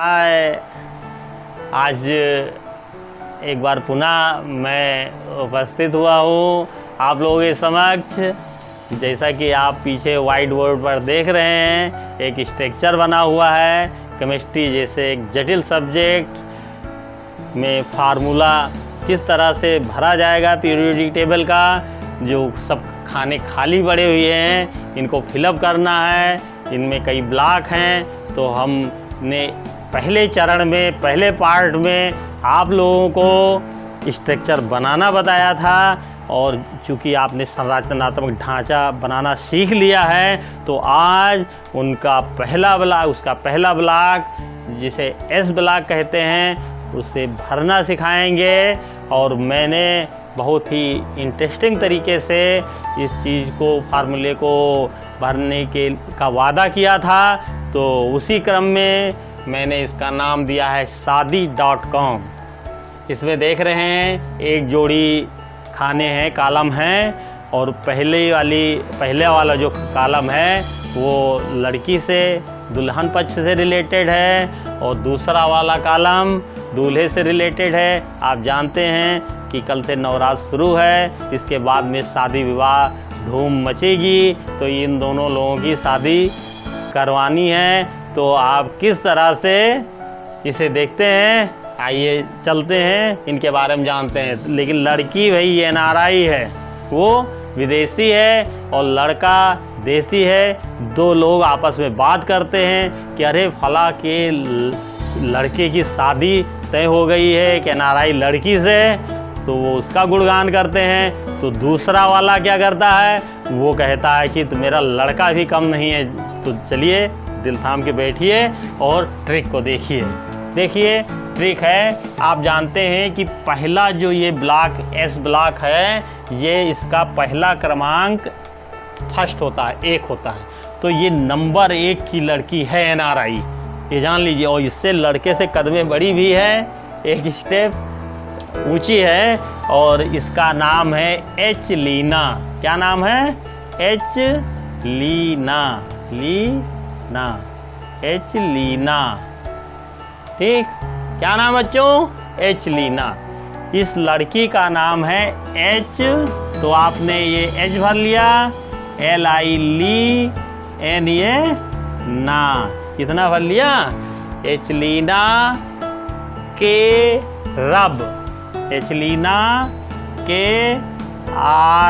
हाय, आज एक बार पुनः मैं उपस्थित हुआ हूँ आप लोगों के समक्ष। जैसा कि आप पीछे वाइट बोर्ड पर देख रहे हैं, एक स्ट्रक्चर बना हुआ है। केमिस्ट्री जैसे एक जटिल सब्जेक्ट में फार्मूला किस तरह से भरा जाएगा पीरियोडिक टेबल का, जो सब खाने खाली पड़े हुए हैं इनको फिलअप करना है। इनमें कई ब्लॉक हैं, तो हमने पहले चरण में, पहले पार्ट में आप लोगों को स्ट्रक्चर बनाना बताया था, और चूँकि आपने संरचनात्मक ढांचा बनाना सीख लिया है, तो आज उसका पहला ब्लॉक जिसे एस ब्लॉक कहते हैं, उसे भरना सिखाएंगे। और मैंने बहुत ही इंटरेस्टिंग तरीके से इस चीज़ को, फार्मूले को भरने का वादा किया था, तो उसी क्रम में मैंने इसका नाम दिया है शादी.com। इसमें देख रहे हैं एक जोड़ी खाने हैं, कॉलम हैं, और पहले वाला जो कॉलम है वो लड़की से, दुल्हन पक्ष से रिलेटेड है, और दूसरा वाला कॉलम दूल्हे से रिलेटेड है। आप जानते हैं कि कल से नवरात्र शुरू है, इसके बाद में शादी विवाह धूम मचेगी, तो इन दोनों लोगों की शादी करवानी है। तो आप किस तरह से इसे देखते हैं, आइए चलते हैं, इनके बारे में जानते हैं। लेकिन लड़की भाई NRI है, वो विदेशी है, और लड़का देसी है। दो लोग आपस में बात करते हैं कि अरे फला के लड़के की शादी तय हो गई है एक NRI लड़की से, तो वो उसका गुणगान करते हैं। तो दूसरा वाला क्या करता है, वो कहता है कि तो मेरा लड़का भी कम नहीं है। तो चलिए दिल थाम के बैठिए और ट्रिक को देखिए ट्रिक है। आप जानते हैं कि पहला जो ये ब्लॉक एस ब्लॉक है, ये इसका पहला क्रमांक फर्स्ट होता है, 1 होता है। तो ये नंबर 1 की लड़की है NRI, ये जान लीजिए। और इससे लड़के से कदमें बड़ी भी है, एक स्टेप ऊंची है, और इसका नाम है एच लीना। क्या नाम है? H Leena, H Leena. ठीक, क्या नाम बच्चों? एच लीना। इस लड़की का नाम है एच, तो आपने ये एच भर लिया, LI ली, N ये ना, कितना भर लिया? एच लीना के रब, एच लीना के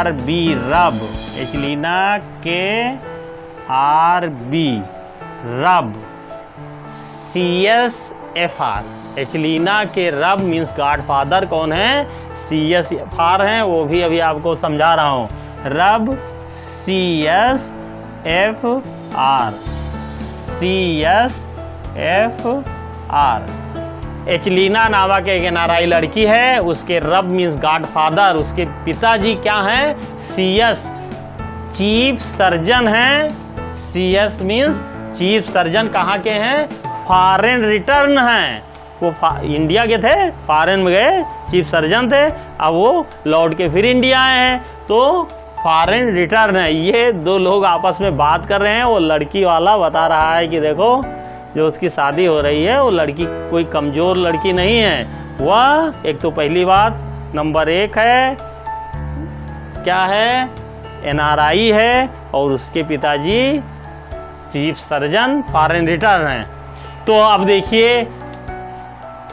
RB रब, एच लीना के RB रब, CSFR। एचलीना के रब मीन्स गॉडफादर कौन है? CSFR हैं, वो भी अभी आपको समझा रहा हूँ। रब CSFR, एचलीना नामक एक NRI लड़की है, उसके रब मीन्स गॉडफादर, उसके पिताजी क्या हैं? CS चीफ सर्जन हैं। CS मीन्स चीफ सर्जन, कहाँ के हैं? फॉरेन रिटर्न हैं। वो इंडिया के थे, फॉरेन में गए, चीफ सर्जन थे, अब वो लौट के फिर इंडिया आए हैं, तो फॉरेन रिटर्न है। ये दो लोग आपस में बात कर रहे हैं। वो लड़की वाला बता रहा है कि देखो जो उसकी शादी हो रही है, वो लड़की कोई कमज़ोर लड़की नहीं है। वह एक तो पहली बात नंबर 1 है, क्या है? NRI है, और उसके पिताजी चीफ सर्जन फॉरेन रिटर्न हैं। तो अब देखिए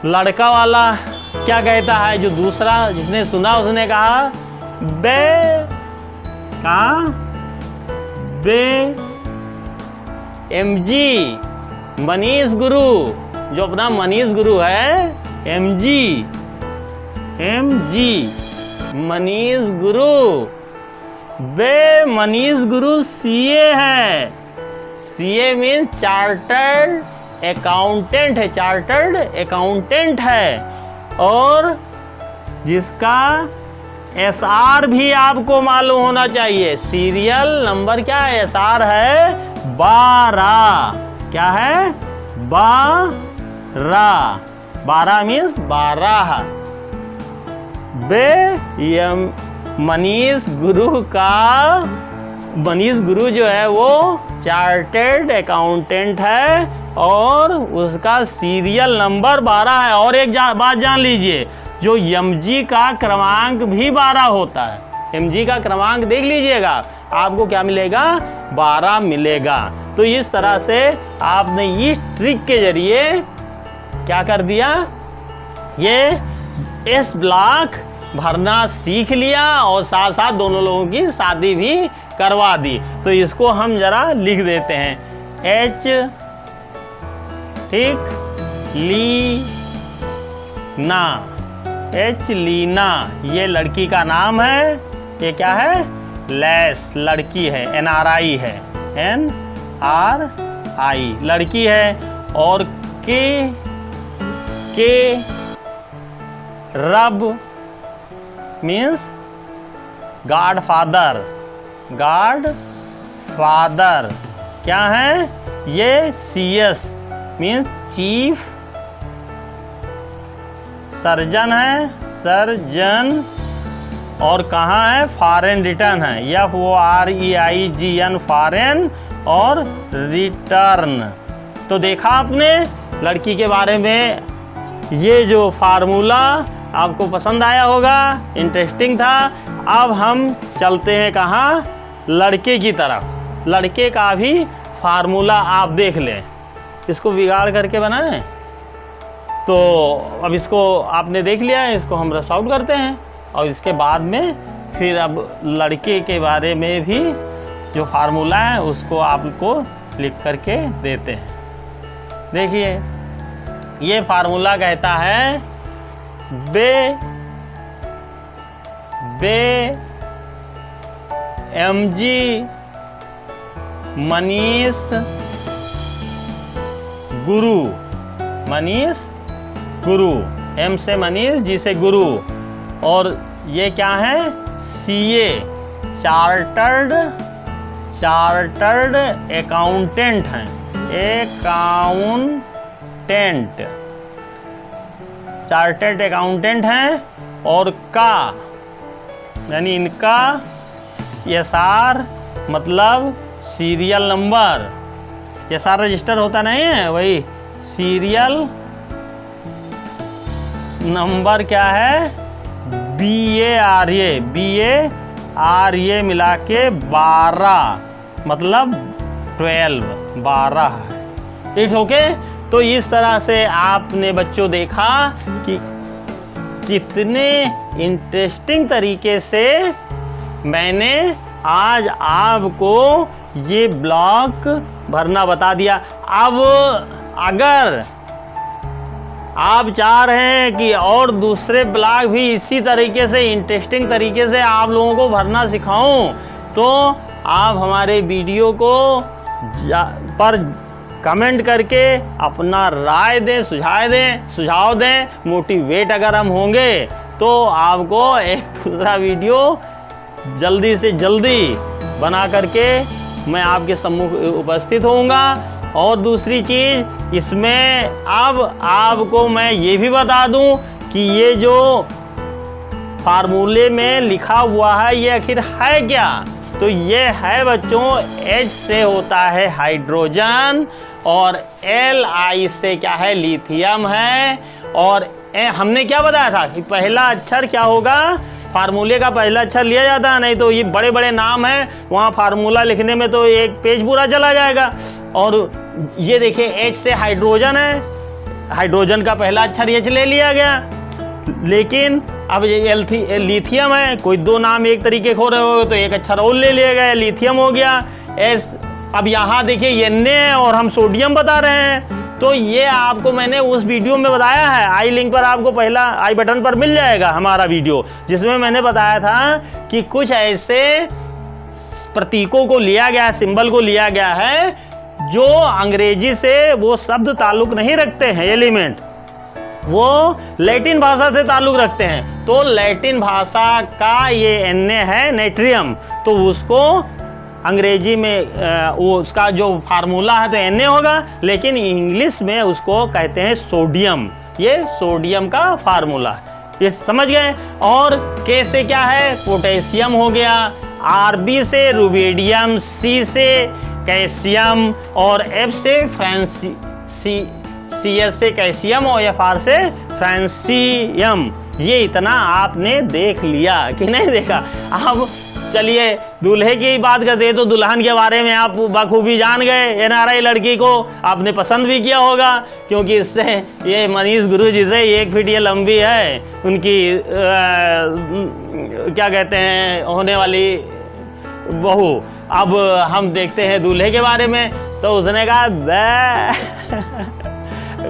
लड़का वाला क्या कहता है। जो दूसरा जिसने सुना उसने कहा MG मनीष गुरु, जो अपना मनीष गुरु है, MG मनीष गुरु। मनीष गुरु CA है। CA मीन्स चार्टर्ड अकाउंटेंट है, चार्टर्ड अकाउंटेंट है, और जिसका SR भी आपको मालूम होना चाहिए। सीरियल नंबर क्या है? SR है 12। क्या है? 12 मीन्स 12। मनीष गुरु का मनीष गुरु जो है वो चार्टेड अकाउंटेंट है और उसका सीरियल नंबर 12 है। और एक बात जान लीजिए, जो एमजी का क्रमांक भी 12 होता है। एमजी का क्रमांक देख लीजिएगा, आपको क्या मिलेगा, 12 मिलेगा। तो इस तरह से आपने इस ट्रिक के जरिए क्या कर दिया, ये एस ब्लॉक भरना सीख लिया और साथ साथ दोनों लोगों की शादी भी करवा दी। तो इसको हम जरा लिख देते हैं, एच ठीक लीना, एच लीना ये लड़की का नाम है। ये क्या है, लेस लड़की है, NRI है, NRI लड़की है। और के रब means God father, God father क्या है, ये CS मीन्स चीफ सर्जन है, सर्जन। और कहाँ है, फॉरेन रिटर्न है, FOREIGN फॉरेन और रिटर्न। तो देखा आपने लड़की के बारे में, ये जो फार्मूला आपको पसंद आया होगा, इंटरेस्टिंग था। अब हम चलते हैं कहाँ, लड़के की तरफ। लड़के का भी फार्मूला आप देख लें, इसको बिगाड़ करके बनाएं। तो अब इसको आपने देख लिया है, इसको हम रस आउट करते हैं और इसके बाद में फिर अब लड़के के बारे में भी जो फार्मूला है उसको आपको लिख करके देते हैं। देखिए ये फार्मूला कहता है, MG मनीष गुरु, मनीष गुरु, M से मनीष, G से गुरु। और ये क्या है, CA चार्टर्ड अकाउंटेंट हैं, अकाउंटेंट चार्टर्ड अकाउंटेंट हैं। और का यानी इनका SR मतलब सीरियल नंबर, SR रजिस्टर होता नहीं है, वही सीरियल नंबर क्या है, BARA मिला के 12 मतलब 12 है। It's okay. तो इस तरह से आपने बच्चों देखा कि कितने इंटरेस्टिंग तरीके से मैंने आज आपको ये ब्लॉक भरना बता दिया। अब अगर आप चाह रहे हैं कि और दूसरे ब्लॉक भी इसी तरीके से इंटरेस्टिंग तरीके से आप लोगों को भरना सिखाऊं, तो आप हमारे वीडियो को पर कमेंट करके अपना राय दें, सुझाव दें। मोटिवेट अगर हम होंगे तो आपको एक दूसरा वीडियो जल्दी से जल्दी बना करके मैं आपके सम्मुख उपस्थित होऊंगा। और दूसरी चीज़ इसमें अब आपको मैं ये भी बता दूं कि ये जो फार्मूले में लिखा हुआ है ये आखिर है क्या। तो ये है बच्चों, H से होता है हाइड्रोजन और Li से क्या है, लिथियम है। और हमने क्या बताया था कि पहला अक्षर क्या होगा, फार्मूले का पहला अक्षर लिया जाता है, नहीं तो ये बड़े बड़े नाम हैं, वहाँ फार्मूला लिखने में तो एक पेज पूरा चला जाएगा। और ये देखिए H से हाइड्रोजन है, हाइड्रोजन का पहला अक्षर H ले लिया गया। लेकिन अब ये लिथियम है, कोई दो नाम एक तरीके हो रहे हो तो एक अक्षर और ले लिया गया, लिथियम हो गया S। अब यहाँ देखिए Na है और हम सोडियम बता रहे हैं। तो ये आपको मैंने उस वीडियो में बताया है, आई लिंक पर आपको पहला आई बटन पर मिल जाएगा हमारा वीडियो, जिसमें मैंने बताया था कि कुछ ऐसे प्रतीकों को लिया गया, सिंबल को लिया गया है जो अंग्रेजी से वो शब्द ताल्लुक नहीं रखते हैं, एलिमेंट वो लैटिन भाषा से ताल्लुक रखते हैं। तो लैटिन भाषा का ये Na है, नेट्रियम, तो उसको अंग्रेजी में वो उसका जो फार्मूला है तो Na होगा, लेकिन इंग्लिश में उसको कहते हैं सोडियम। ये सोडियम का फार्मूला, ये समझ गए। और K से क्या है, पोटेशियम हो गया। RB से रुबिडियम, C से कैल्शियम और F से CS से कैल्शियम और FR से फ्रांसियम। ये इतना आपने देख लिया कि नहीं देखा? अब चलिए दूल्हे की बात करते हैं। तो दुल्हन के बारे में आप बखूबी जान गए। NRI लड़की को आपने पसंद भी किया होगा, क्योंकि इससे ये मनीष गुरु जी से 1 फीट ये लंबी है उनकी क्या कहते हैं होने वाली बहू। अब हम देखते हैं दूल्हे के बारे में। तो उसने कहा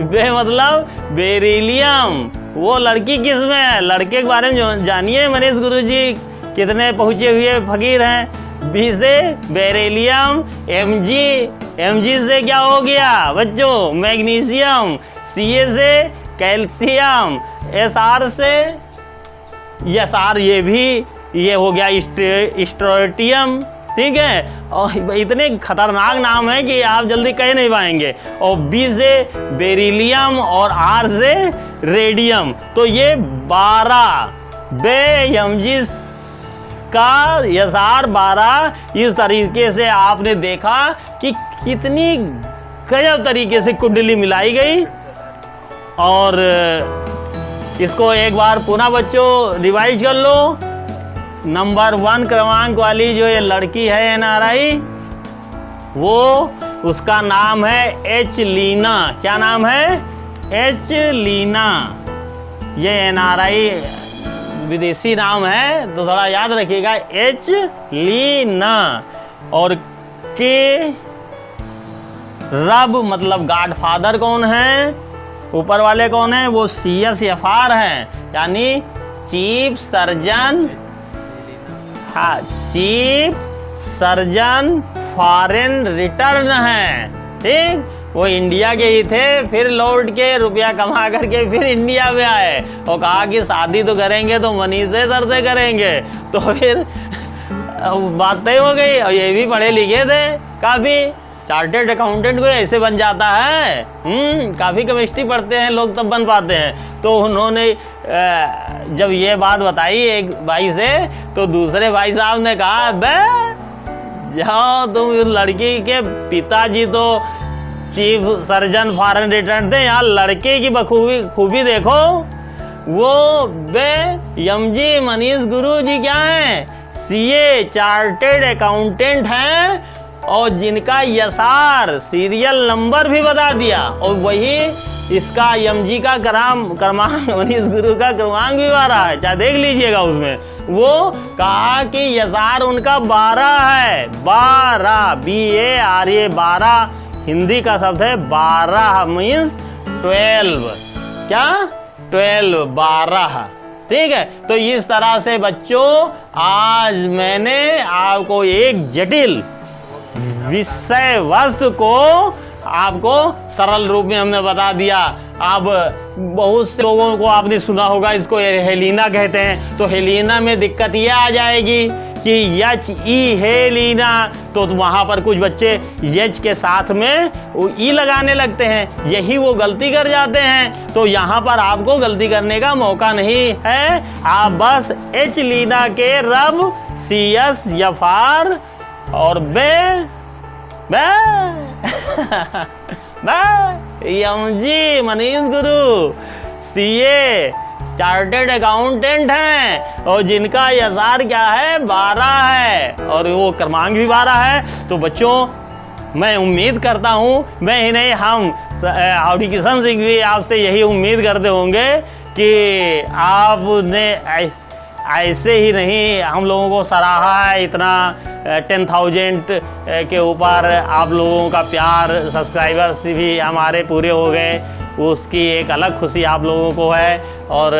बे मतलब बेरिलियम। वो लड़की किस में है? लड़के के बारे में जानिए मनीष गुरु जी कितने पहुंचे हुए फकीर हैं। बी से बेरिलियम, Mg से क्या हो गया बच्चों? मैग्नीशियम। Ca से कैल्शियम, SR से SR ये हो गया स्ट्रोटियम। ठीक है, और इतने खतरनाक नाम है कि आप जल्दी कह नहीं पाएंगे। और B से बेरिलियम और R से रेडियम। तो ये 12 Mg का SR 12। इस तरीके से आपने देखा कि कितनी गजब तरीके से कुंडली मिलाई गई। और इसको एक बार पुनः बच्चों रिवाइज कर लो। नंबर 1 क्रमांक वाली जो ये लड़की है NRI, वो उसका नाम है H लीना। क्या नाम है? H लीना। ये NRI विदेशी नाम है तो थोड़ा याद रखिएगा, H लीना। और के रब मतलब गॉडफादर कौन है? ऊपर वाले कौन है? वो CSFR है, यानी चीफ सर्जन। हाँ, चीफ सर्जन फॉरेन रिटर्न है। ठीक, वो इंडिया के ही थे, फिर लौट के रुपया कमा करके फिर इंडिया में आए और कहा कि शादी तो करेंगे तो मनीष सर से करेंगे। तो फिर बात तय हो गई। और ये भी पढ़े लिखे थे काफ़ी। चार्टेड अकाउंटेंट को ऐसे बन जाता है। काफ़ी केमिस्ट्री पढ़ते हैं लोग तब बन पाते हैं। तो उन्होंने जब ये बात बताई एक भाई से, तो दूसरे भाई साहब ने कहा बे जाओ तुम, लड़की के पिताजी तो चीफ सर्जन फॉरेन रिटर्न थे, यहाँ लड़के की खूबी देखो। वो बे MG मनीष गुरु जी क्या हैं? CA चार्टेड अकाउंटेंट हैं और जिनका SR सीरियल नंबर भी बता दिया। और वही इसका MG का क्रमांक मनीष गुरु का क्रमांक भी 12 है, चाहे देख लीजिएगा उसमें। वो कहा कि SR उनका 12 है। 12 BARA 12 हिंदी का शब्द है। 12 मीन्स 12। क्या? 12। ठीक है, तो इस तरह से बच्चों आज मैंने आपको एक जटिल विषय वस्तु को आपको सरल रूप में हमने बता दिया। अब बहुत से लोगों को आपने सुना होगा इसको हेलिना कहते हैं। तो हेलिना में दिक्कत ये आ जाएगी कि HE हेलिना, तो वहाँ पर कुछ बच्चे H के साथ में E लगाने लगते हैं, यही वो गलती कर जाते हैं। तो यहाँ पर आपको गलती करने का मौका नहीं है। आप बस H लीना के रब CSFR और MG मनीष गुरु CA चार्टेड अकाउंटेंट हैं और जिनका SR क्या है? 12 है और वो क्रमांक भी 12 है। तो बच्चों मैं उम्मीद करता हूँ, मैं ही नहीं हम हाउडी किशन सिंह भी आपसे यही उम्मीद करते होंगे कि आपने ऐसे ही नहीं हम लोगों को सराहा है। इतना 10,000 के ऊपर आप लोगों का प्यार, सब्सक्राइबर्स भी हमारे पूरे हो गए, उसकी एक अलग खुशी आप लोगों को है। और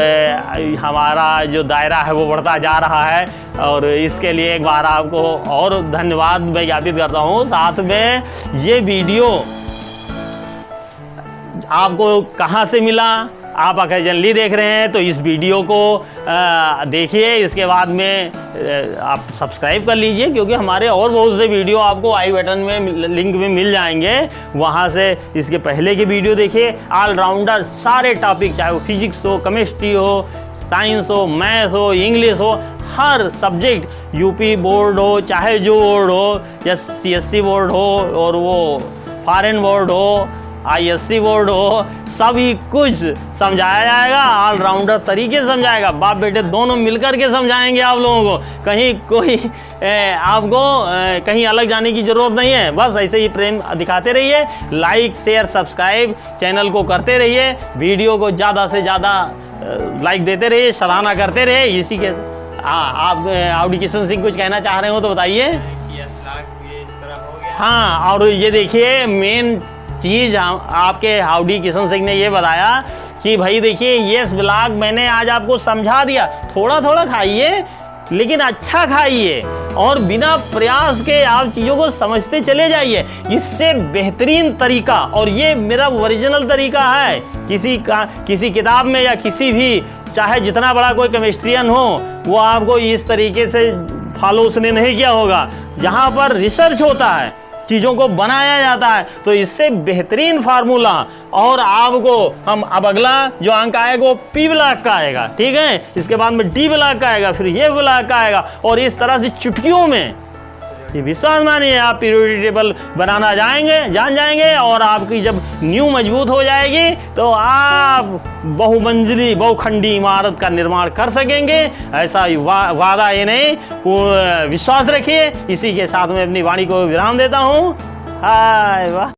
हमारा जो दायरा है वो बढ़ता जा रहा है और इसके लिए एक बार आपको और धन्यवाद मैं ज्ञापित करता हूँ। साथ में ये वीडियो आपको कहाँ से मिला? आप ओकेजनली देख रहे हैं तो इस वीडियो को देखिए, इसके बाद में आप सब्सक्राइब कर लीजिए, क्योंकि हमारे और बहुत से वीडियो आपको आई बटन में लिंक में मिल जाएंगे। वहाँ से इसके पहले के वीडियो देखिए। ऑलराउंडर सारे टॉपिक, चाहे वो फिजिक्स हो, केमिस्ट्री हो, साइंस हो, मैथ हो, इंग्लिश हो, हर सब्जेक्ट, यूपी बोर्ड हो चाहे जो बोर्ड हो, या CSC बोर्ड हो और वो फॉरेन बोर्ड हो, ISC बोर्ड हो, सभी कुछ समझाया जाएगा। ऑलराउंडर तरीके से समझाएगा, बाप बेटे दोनों मिलकर के समझाएंगे आप लोगों को। कहीं कोई आपको कहीं अलग जाने की ज़रूरत नहीं है। बस ऐसे ही प्रेम दिखाते रहिए, लाइक शेयर सब्सक्राइब चैनल को करते रहिए, वीडियो को ज़्यादा से ज़्यादा लाइक देते रहिए, सराहना करते रहिए। इसी के आप हाउडी किशन सिंह कुछ कहना चाह रहे हो तो बताइए। हाँ, और ये देखिए मेन चीज़ आपके हाउडी किशन सिंह ने ये बताया कि भाई देखिए यस ब्लॉग मैंने आज आपको समझा दिया, थोड़ा थोड़ा खाइए लेकिन अच्छा खाइए और बिना प्रयास के आप चीज़ों को समझते चले जाइए। इससे बेहतरीन तरीका, और ये मेरा ओरिजिनल तरीका है, किसी किताब में या किसी भी, चाहे जितना बड़ा कोई केमिस्ट्रियन हो, वो आपको इस तरीके से फॉलो उसने नहीं किया होगा। जहाँ पर रिसर्च होता है, चीज़ों को बनाया जाता है, तो इससे बेहतरीन फार्मूला। और आपको हम अब अगला जो अंक आएगा वो P ब्लॉक का आएगा, ठीक है, इसके बाद में D ब्लॉक का आएगा, फिर ये ब्लॉक का आएगा, और इस तरह से चुटकियों में, ये विश्वास मानिए, आप पीरियोडिक टेबल बनाना जान जाएंगे। और आपकी जब न्यू मजबूत हो जाएगी तो आप बहुमंजिली बहुखंडी इमारत का निर्माण कर सकेंगे। ऐसा वादा ये नहीं, पूर्ण विश्वास रखिए। इसी के साथ में अपनी वाणी को विराम देता हूँ। हाय वाह।